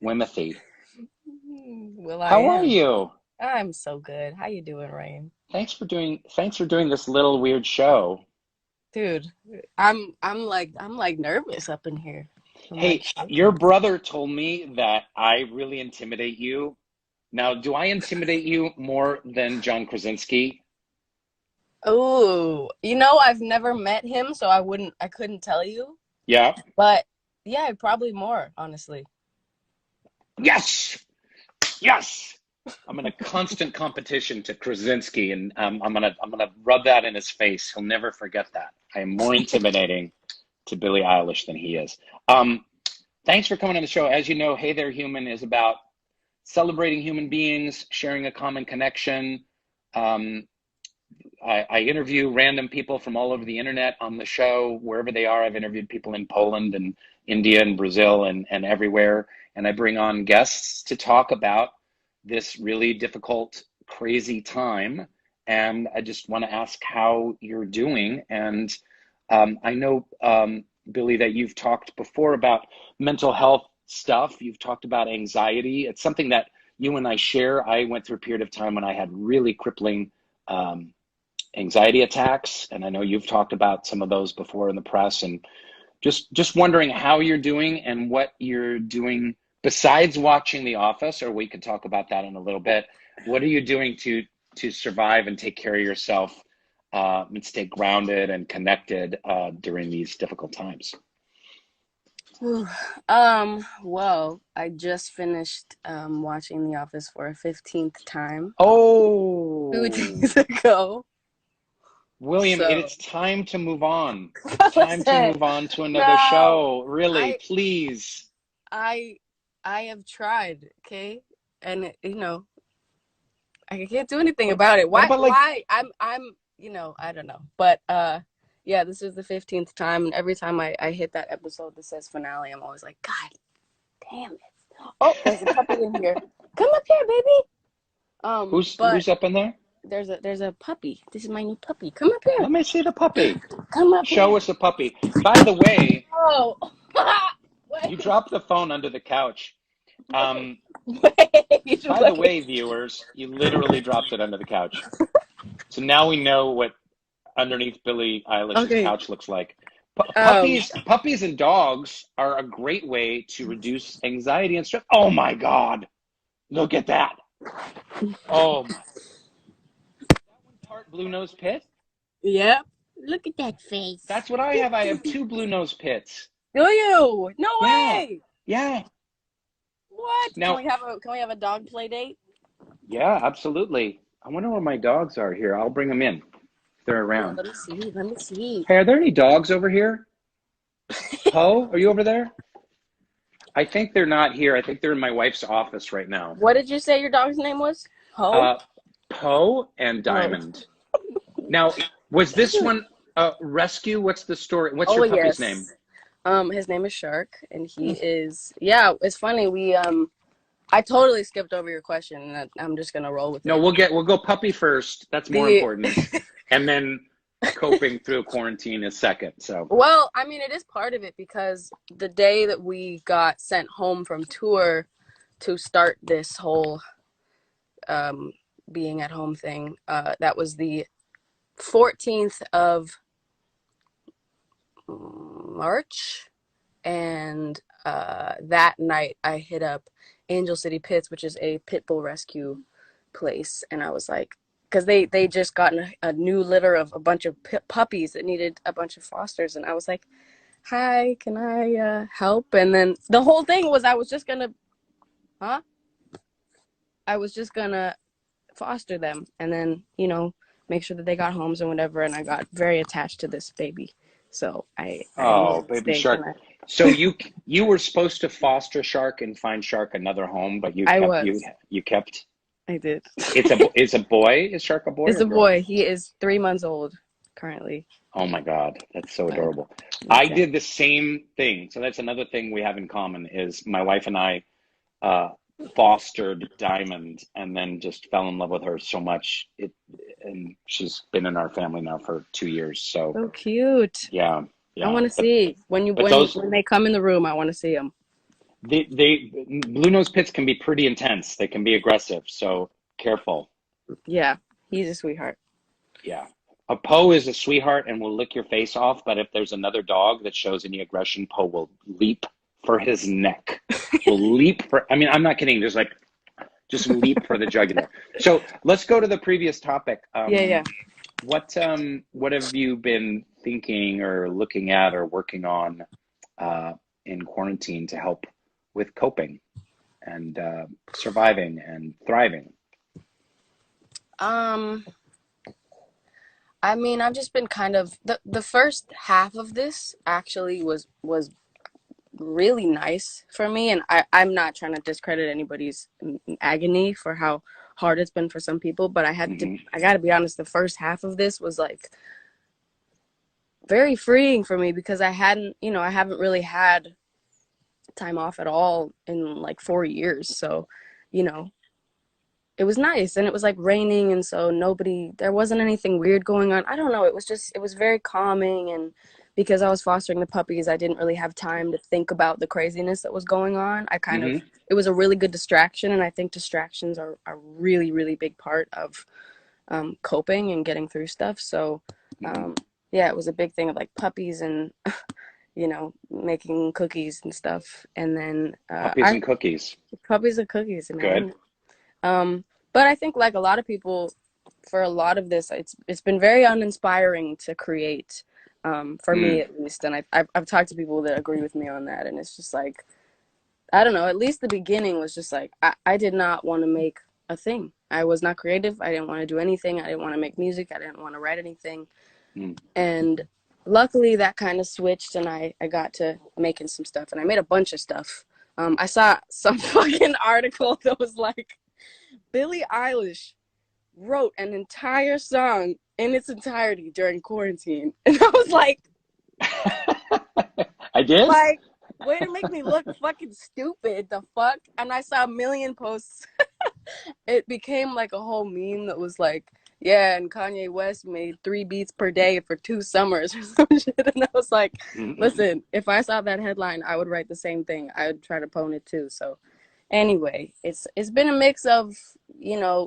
Wimothy. Well, I How are am. you? I'm so good. How you doing, Rain? Thanks for doing this little weird show. Dude, I'm like nervous up in here. I'm like Hey, your shaking. brother told me that I really intimidate you. Now, do I intimidate you more than John Krasinski? Oh, I've never met him, so I couldn't tell you. Yeah. But yeah, probably more, honestly. Yes. Yes. I'm in a constant competition to Krasinski, and I'm gonna rub that in his face. He'll never forget that. I am more intimidating to Billie Eilish than he is. Um, Thanks for coming on the show. As you know, Hey There Human is about celebrating human beings, sharing a common connection. Um, I interview random people from all over the internet on the show, wherever they are. I've interviewed people in Poland and India and Brazil and everywhere. And I bring on guests to talk about this really difficult, crazy time. And I just want to ask how you're doing. And I know, Billy, that you've talked before about mental health stuff. You've talked about anxiety. It's something that you and I share. I went through a period of time when I had really crippling um, anxiety attacks, and I know you've talked about some of those before in the press. And just wondering how you're doing and what you're doing besides watching The Office, or we could talk about that in a little bit. What are you doing to survive and take care of yourself, and stay grounded and connected during these difficult times? Whew. Well, I just finished watching The Office for a 15th time two Oh, days ago. William, So, it's time to move on. It's time to listen, move on to another no, show. Really, I please. I I have tried, okay? And I can't do anything What, about it. what Why about like why I don't know. But yeah, this is the 15th time, and every time I hit that episode that says finale, I'm always like, God damn it. Oh, there's a puppy in here. Come up here, baby. But who's up in there? there's a puppy. This is my new puppy. Come up here. Let me see the puppy. Come up Show here. us the puppy. By the way, Oh. you Wait. dropped the phone under the couch. Wait. Um, Wait. by the way, viewers, you literally dropped it under the couch. So now we know what underneath Billie Eilish's Okay. couch looks like. Um Puppies and dogs are a great way to reduce anxiety and stress. Oh my God. Look at that. Oh my. Part blue nose pit? Yep. Look at that face. That's what I have. I have two blue nose pits. Do you? No Yeah. way. Yeah. What? Can Now, we have a dog play date? yeah, absolutely. I wonder where my dogs are here. I'll bring them in if they're Yeah, around. let me see. Let me see. Hey, are there any dogs over here? Poe, are you over there? I think they're not here. I think they're in my wife's office right now. What did you say your dog's name was? Ho? Uh, Poe and Oh. Diamond. Now, was this one a rescue? What's the story? What's Oh your puppy's name? yes. His name is Shark, and he is. Yeah, it's funny. I totally skipped over your question, and I'm just gonna roll with No, it. we'll go puppy first. That's more The important. And then coping through quarantine is second. So, Well, I mean, it is part of it because the day that we got sent home from tour to start this whole um, being at home thing, that was the 14th of March, and that night I hit up Angel City Pits, which is a pit bull rescue place, and I was like, because they just gotten a new litter of a bunch of puppies that needed a bunch of fosters, and I was like, hi, can I help? And then the whole thing was huh? I was just gonna foster them, and then make sure that they got homes and whatever, and I got very attached to this baby, so I made oh, a baby mistake, and shark. So you were supposed to foster Shark and find Shark another home, but I was. you kept. I did. It's a boy. Is Shark a boy It's or a girl? boy. He is 3 months old currently. Oh my God, that's so But adorable. I yeah. did the same thing. So that's another thing we have in common is my wife and I uh, fostered Diamond and then just fell in love with her so much. And she's been in our family now for 2 years. So So cute. yeah, I yeah. want to see when But those they come in the room. I want to see them. Blue nose pits can be pretty intense. They can be aggressive, so careful. Yeah, he's a sweetheart. Yeah. A Poe is a sweetheart and will lick your face off, but if there's another dog that shows any aggression, Poe will leap for his neck. Will leap for, I mean, I'm not kidding. There's like, just leap for the jugular. So let's go to the previous topic. Yeah, yeah. What have you been thinking or looking at or working on in quarantine to help with coping and surviving and thriving? Um, I mean, I've just been kind of the first half of this actually was really nice for me, and I'm not trying to discredit anybody's agony for how hard it's been for some people, but Hmm. I got to be honest, the first half of this was like very freeing for me because I haven't really had time off at all in like 4 years. So, you know, it was nice and it was like raining. And so there wasn't anything weird going on. I don't know. It was very calming. And because I was fostering the puppies, I didn't really have time to think about the craziness that was going on. Hmm. It was a really good distraction. And I think distractions are a really, really big part of coping and getting through stuff. So, Hmm. um, yeah, it was a big thing of like puppies and making cookies and stuff. And then Puppies I and cookies. puppies and cookies, Good. man. But I think like a lot of people, for a lot of this, it's been very uninspiring to create, for me Mm. at least. And I've talked to people that agree with me on that, and it's just like I don't know. At least the beginning was just like I did not want to make a thing. I was not creative. I didn't want to do anything. I didn't want to make music. I didn't want to write anything. Mm. And luckily that kind of switched and I got to making some stuff and I made a bunch of stuff. I saw some fucking article that was like Billie Eilish wrote an entire song in its entirety during quarantine. And I was I did? like, way to make me look fucking stupid, the fuck? And I saw a million posts. It became like a whole meme that was like, yeah, and Kanye West made 3 beats per day for 2 summers or some shit. And I was like, Mm. listen, if I saw that headline, I would write the same thing. I would try to pwn it too. So anyway, it's been a mix of,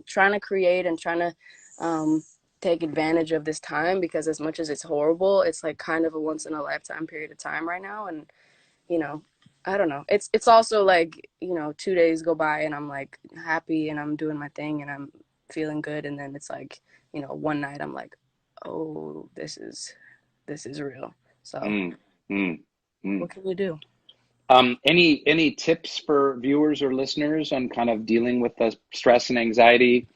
trying to create and trying to take advantage of this time because as much as it's horrible, it's like kind of a once in a lifetime period of time right now. And you know, I don't know. It's also like, 2 days go by and I'm like happy and I'm doing my thing and I'm feeling good and then it's like, one night I'm like, oh, this is real. So Mm. Mm. Mm. what can you do? Any tips for viewers or listeners on kind of dealing with the stress and anxiety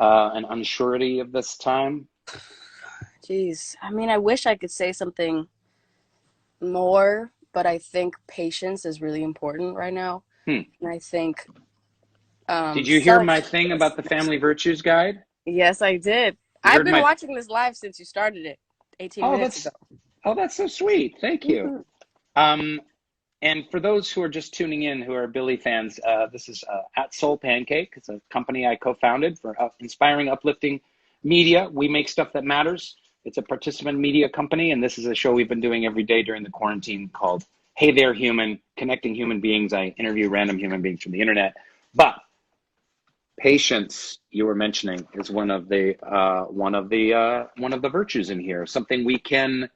and unsurety of this time? Jeez. I mean, I wish I could say something more, but I think patience is really important right now. Hmm. And I think Did you hear self my thing about the Family Virtues Guide? yes, I did. You I've heard been my, watching this live since you started it 18 oh, minutes ago. that's so sweet. Thank you. Mhm. Um, and for those who are just tuning in, who are Billy fans, this is at Soul Pancake. It's a company I co-founded for inspiring, uplifting media. We make stuff that matters. It's a participant media company, and this is a show we've been doing every day during the quarantine called Hey There Human, connecting human beings. I interview random human beings from the internet. But patience, you were mentioning, is one of the virtues in here. Something we can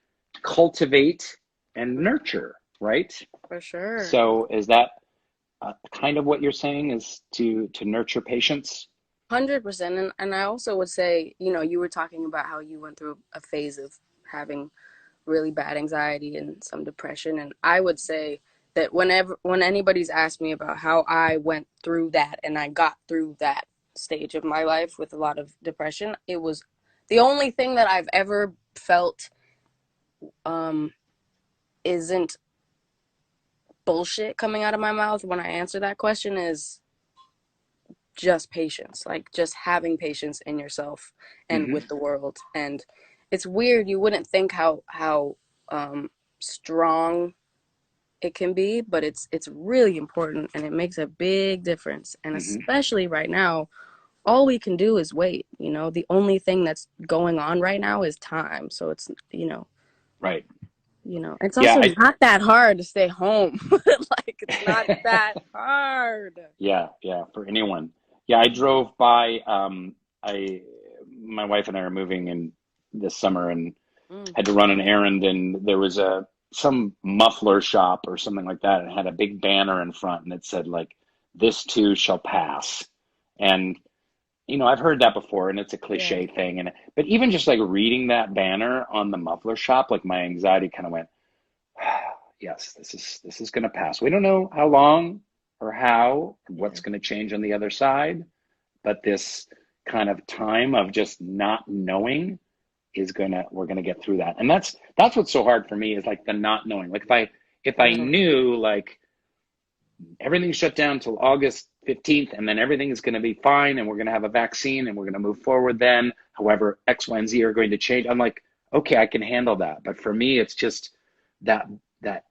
cultivate and nurture, right? For sure. So is that kind of what you're saying is to nurture patience? 100%. And I also would say, you were talking about how you went through a phase of having really bad anxiety and some depression. And I would say that when anybody's asked me about how I went through that and I got through that stage of my life with a lot of depression, it was the only thing that I've ever felt um, isn't bullshit coming out of my mouth when I answer that question is just patience, like just having patience in yourself and Hmm. with the world. And it's weird, you wouldn't think how strong it can be, but it's really important and it makes a big difference. And Hmm. especially right now, all we can do is wait. The only thing that's going on right now is time. So it's. Right. You know, it's Yeah, also not that hard to stay home. Like, it's not that hard. yeah, for anyone. Yeah, I drove by. My wife and I are moving in this summer, and Mm, had to run an errand, and there was some muffler shop or something like that, and it had a big banner in front, and it said like, "This too shall pass," and I've heard that before, and it's a yeah, cliche thing, but even just like reading that banner on the muffler shop, like my anxiety kind of went, yes, this is going to pass. We don't know how long or how or yeah, what's going to change on the other side, but this kind of time of just not knowing we're gonna get through that. And that's what's so hard for me, is like the not knowing. Like if I mm, knew like everything's shut down till August 15th, and then everything is going to be fine, and we're going to have a vaccine, and we're going to move forward then. However, X, Y, and Z are going to change. I'm like, okay, I can handle that. But for me, it's just that that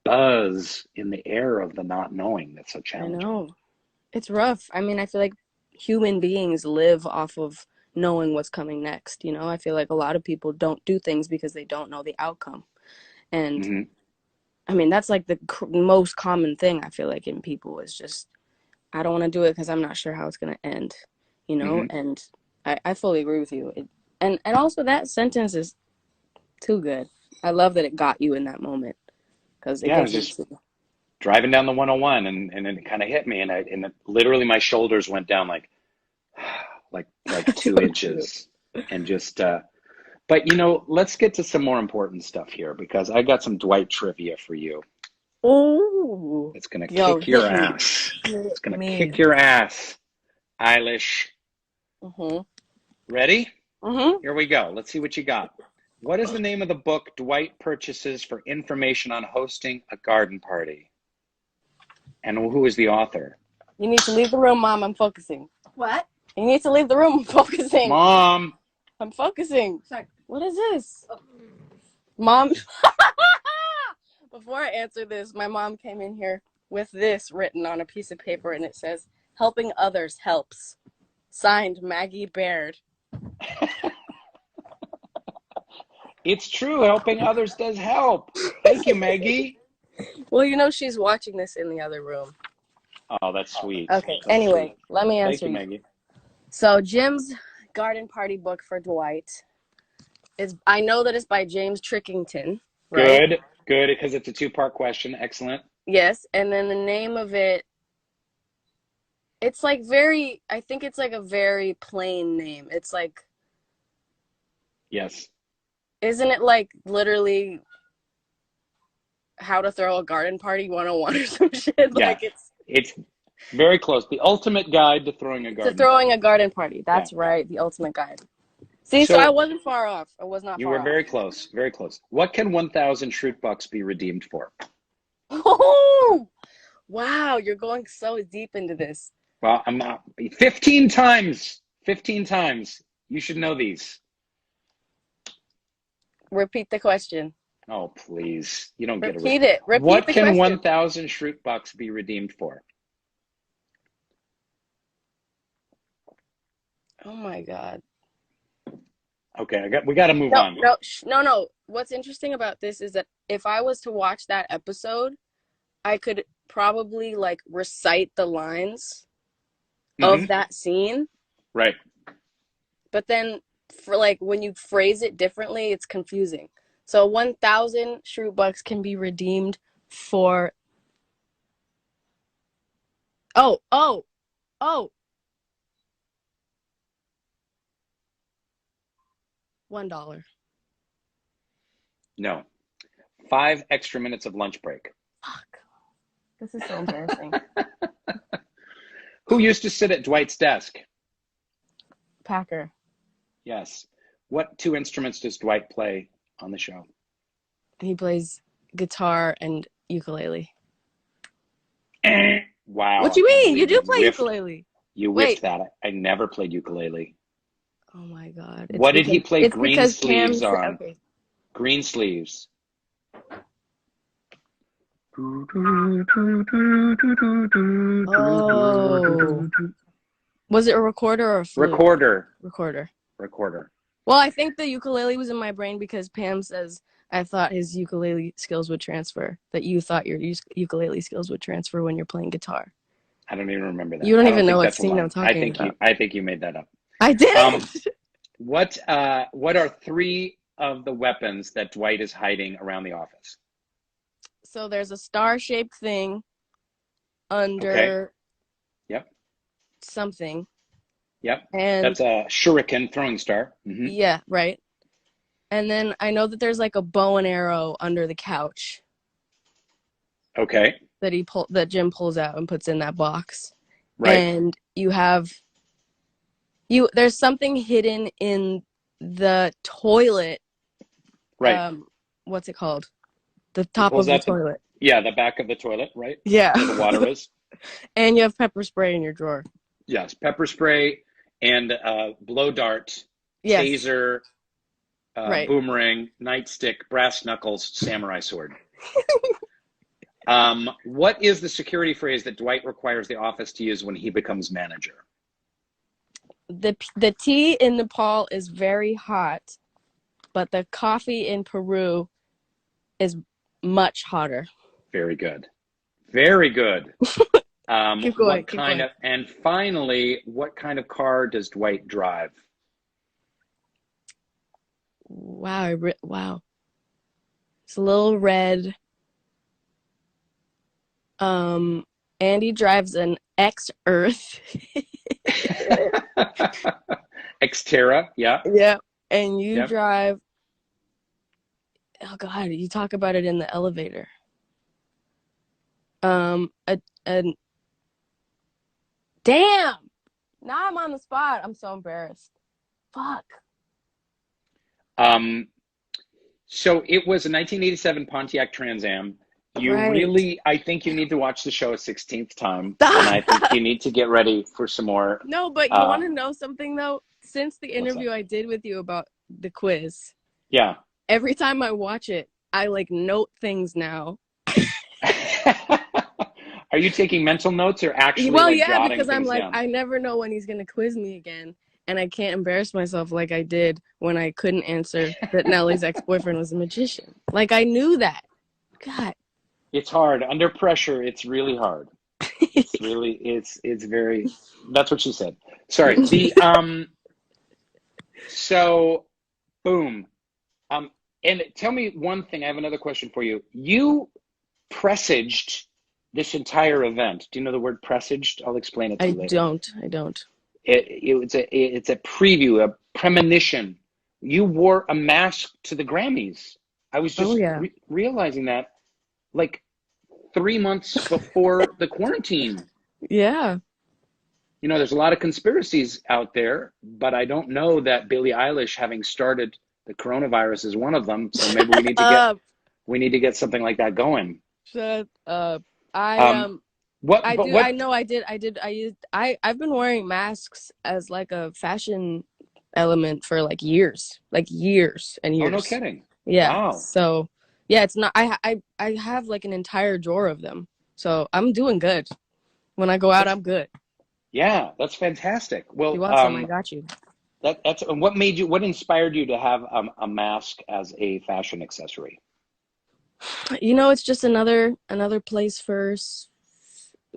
buzz in the air of the not knowing that's so I challenging. know. It's rough. I mean, I feel like human beings live off of knowing what's coming next. You know, I feel like a lot of people don't do things because they don't know the outcome. And Hmm. I mean, that's like the most common thing I feel like in people is just, I don't want to do it because I'm not sure how it's going to end, you know? Hmm. And I fully agree with you. And also, that sentence is too good. I love that it got you in that moment because it Yeah, I gets was me just too. driving down the 101, and then it kind of hit me, and literally my shoulders went down like two So true. inches, and just but let's get to some more important stuff here, because I got some Dwight trivia for you. Oh, It's gonna yo, kick your hit me. ass. Hit It's gonna kick me. your ass, Eilish. Mm-hmm. Ready? Mm-hmm. Here we go. Let's see what you got. What is the name of the book Dwight purchases for information on hosting a garden party? And who is the author? You need to leave the room, Mom. I'm focusing. What? You need to leave the room. I'm focusing. Mom. I'm focusing. Sorry. What is this? Oh. Mom. Before I answer this, my mom came in here with this written on a piece of paper, and it says, "Helping others helps." Signed, Maggie Baird. It's true. Helping others does help. Thank you, Maggie. Well, you know she's watching this in the other room. Oh, that's sweet. Okay, That's sweet. anyway, let me Thank answer you, you. Maggie. So Jim's garden party book for Dwight is, I know that it's by James Trickington, right? Good, good, because it's a two-part question. Excellent. Yes, and then the name of it, it's like very, I think it's like a very plain name. It's like, Yes. isn't it like literally how to throw a garden party 101 or some shit? Yeah. Like It's very close. The ultimate guide to throwing a to garden throwing party. a garden party. Yeah. That's right, the ultimate guide. See, so I So wasn't far off. I was not you were far off. very close. Very close. What can 1,000 Shroot Bucks be redeemed for? Oh, wow, you're going so deep into this. Well, I'm not 15 times. 15 times. You should know these. Repeat the question. Oh, please. You don't get a Repeat it. Repeat What the can question. 1,000 Shroot Bucks be redeemed for? Oh my God. Okay, we got to move No, on. no, no. What's interesting about this is that if I was to watch that episode, I could probably like recite the lines of Hmm. that scene, Right. but then for like when you phrase it differently, it's confusing. So 1,000 Shroot Bucks can be redeemed for oh, oh, oh, $1. No. 5 extra minutes of lunch break. Fuck. This is so embarrassing. Who used to sit at Dwight's desk? Packer. Yes. What 2 instruments does Dwight play on the show? He plays guitar and ukulele. Wow, What I you can't mean? You believe do play ukulele. you whiffed Wait. that. I never played ukulele. Oh my God. What did he play It's green because sleeves Pam's on? okay. Green sleeves. Oh. Was it a recorder or a flute? Recorder. Recorder. Recorder. Well, I think the ukulele was in my brain because Pam says I thought his ukulele skills would transfer. That you thought your ukulele skills would transfer when you're playing guitar. I don't even remember You that. don't I even don't know think what that's a scene I'm line. talking about. I think you made that up. I did. What are three of the weapons that Dwight is hiding around the office? So there's a star-shaped thing Okay. under Yep. something. Yep. And That's a shuriken throwing star. Mm-hmm. yeah, right. And then I know that there's like a bow and arrow under the couch Okay. that Jim pulls out and puts in that box. Right. And there's something hidden in the toilet. Right. What's it called? The He top pulls of the out toilet. the back of the toilet, right? Yeah. Where the water is. And you have pepper spray in your drawer. Yes. Pepper spray and blow dart, Yes. taser, Right. boomerang, nightstick, brass knuckles, samurai sword. What is the security phrase that Dwight requires the office to use when he becomes manager? The tea in Nepal is very hot, but the coffee in Peru is much hotter. Very good. Very good. Keep going. Keep going. And finally, what kind of car does Dwight drive? Wow. Wow. It's a little red. Andy drives an X-Earth. Xterra, yeah. Yeah. And you Yep. drive, oh God, you talk about it in the elevator. Damn! Now I'm on the spot. I'm so embarrassed. Fuck. So it was a 1987 Pontiac Trans Am. Right. I think you need to watch the show a 16th time, and I think you need to get ready for some more. No, but you want to know something though? Since the What's interview up? I did with you about the quiz, Yeah. every time I watch it, I like note things now. Are you taking mental notes or actually Well, like yeah, jotting because I'm things like, down? I never know when he's gonna quiz me again, and I can't embarrass myself like I did when I couldn't answer that Nellie's ex-boyfriend was a magician. Like I knew that. God. It's hard. Under pressure, it's really hard. It's very, that's what she said. Sorry. So boom. And tell me one thing. I have another question for you. You presaged this entire event. Do you know the word presaged? I'll explain it to you later. I don't. It's a preview, a premonition. You wore a mask to the Grammys. I was just realizing that like 3 months before the quarantine. Yeah. You know, there's a lot of conspiracies out there, but I don't know that Billie Eilish having started the coronavirus is one of them. So maybe we need to get something like that going. Shut up. I've I've been wearing masks as like a fashion element for like years and years. Oh, no kidding. Yeah. Wow. So yeah, it's not, I have like an entire drawer of them. So I'm doing good. When I go out, I'm good. Yeah, that's fantastic. Well, if you want some, I got you. That's what inspired you to have a mask as a fashion accessory? You know, it's just another place for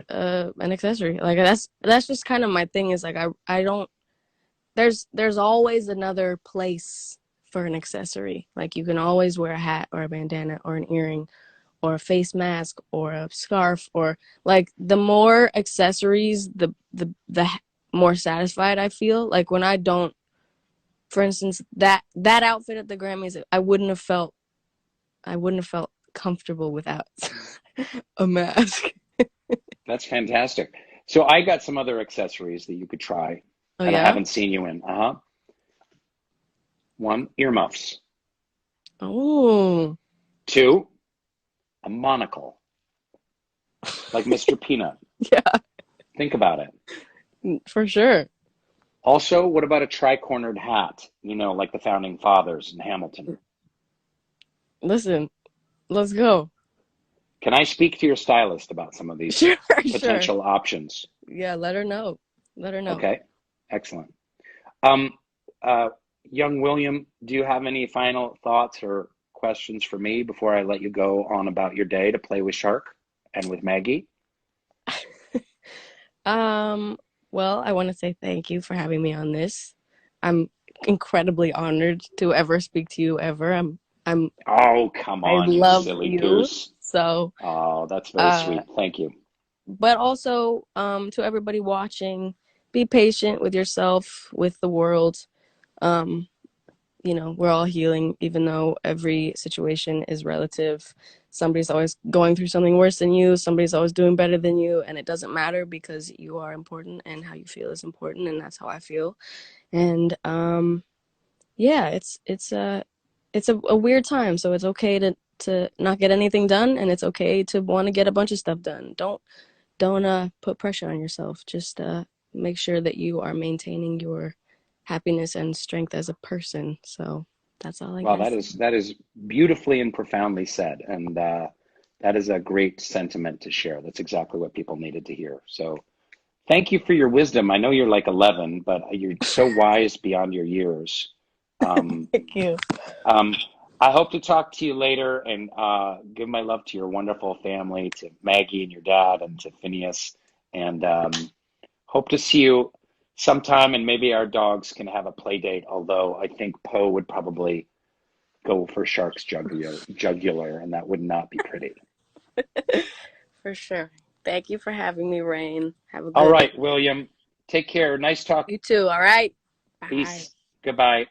an accessory. Like that's just kind of my thing is like I don't there's always another place for an accessory. Like you can always wear a hat or a bandana or an earring or a face mask or a scarf, or like the more accessories, the more satisfied I feel. Like when I don't, for instance, that outfit at the Grammys, I wouldn't have felt comfortable without a mask. That's fantastic. So I got some other accessories that you could try. Oh, and yeah? I haven't seen you in. One, earmuffs. Oh. 2, a monocle, like Mr. Peanut. Yeah. Think about it. For sure. Also, what about a tri-cornered hat? You know, like the founding fathers in Hamilton. Listen, let's go. Can I speak to your stylist about some of these potential options? Yeah, let her know. Okay, excellent. Young William, do you have any final thoughts or questions for me before I let you go on about your day to play with Shark and with Maggie? Um, well, I want to say thank you for having me on this. I'm incredibly honored to ever speak to you ever. I'm Oh, come I on, you love silly you. goose. So, Oh, that's very uh, sweet. Thank you. but also to everybody watching, be patient with yourself, with the world. Um, we're all healing, even though every situation is relative. Somebody's always going through something worse than you, somebody's always doing better than you, and it doesn't matter because you are important and how you feel is important, and that's how I feel. And yeah, it's a weird time, so it's okay to not get anything done, and it's okay to want to get a bunch of stuff done. Don't put pressure on yourself. Just make sure that you are maintaining your happiness and strength as a person. So that's all I Well, guess. that is beautifully and profoundly said, and that is a great sentiment to share. That's exactly what people needed to hear. So, thank you for your wisdom. I know you're like 11, but you're so wise beyond your years. Um, Thank you. um, I hope to talk to you later and give my love to your wonderful family, to Maggie and your dad, and to Phineas, and hope to see you sometime. And maybe our dogs can have a play date. Although I think Poe would probably go for Shark's jugular, and that would not be pretty. For sure. Thank you for having me, Rain. Have a All good one. right, William, take care. Nice talk. You too, all right? Bye. Peace. Goodbye.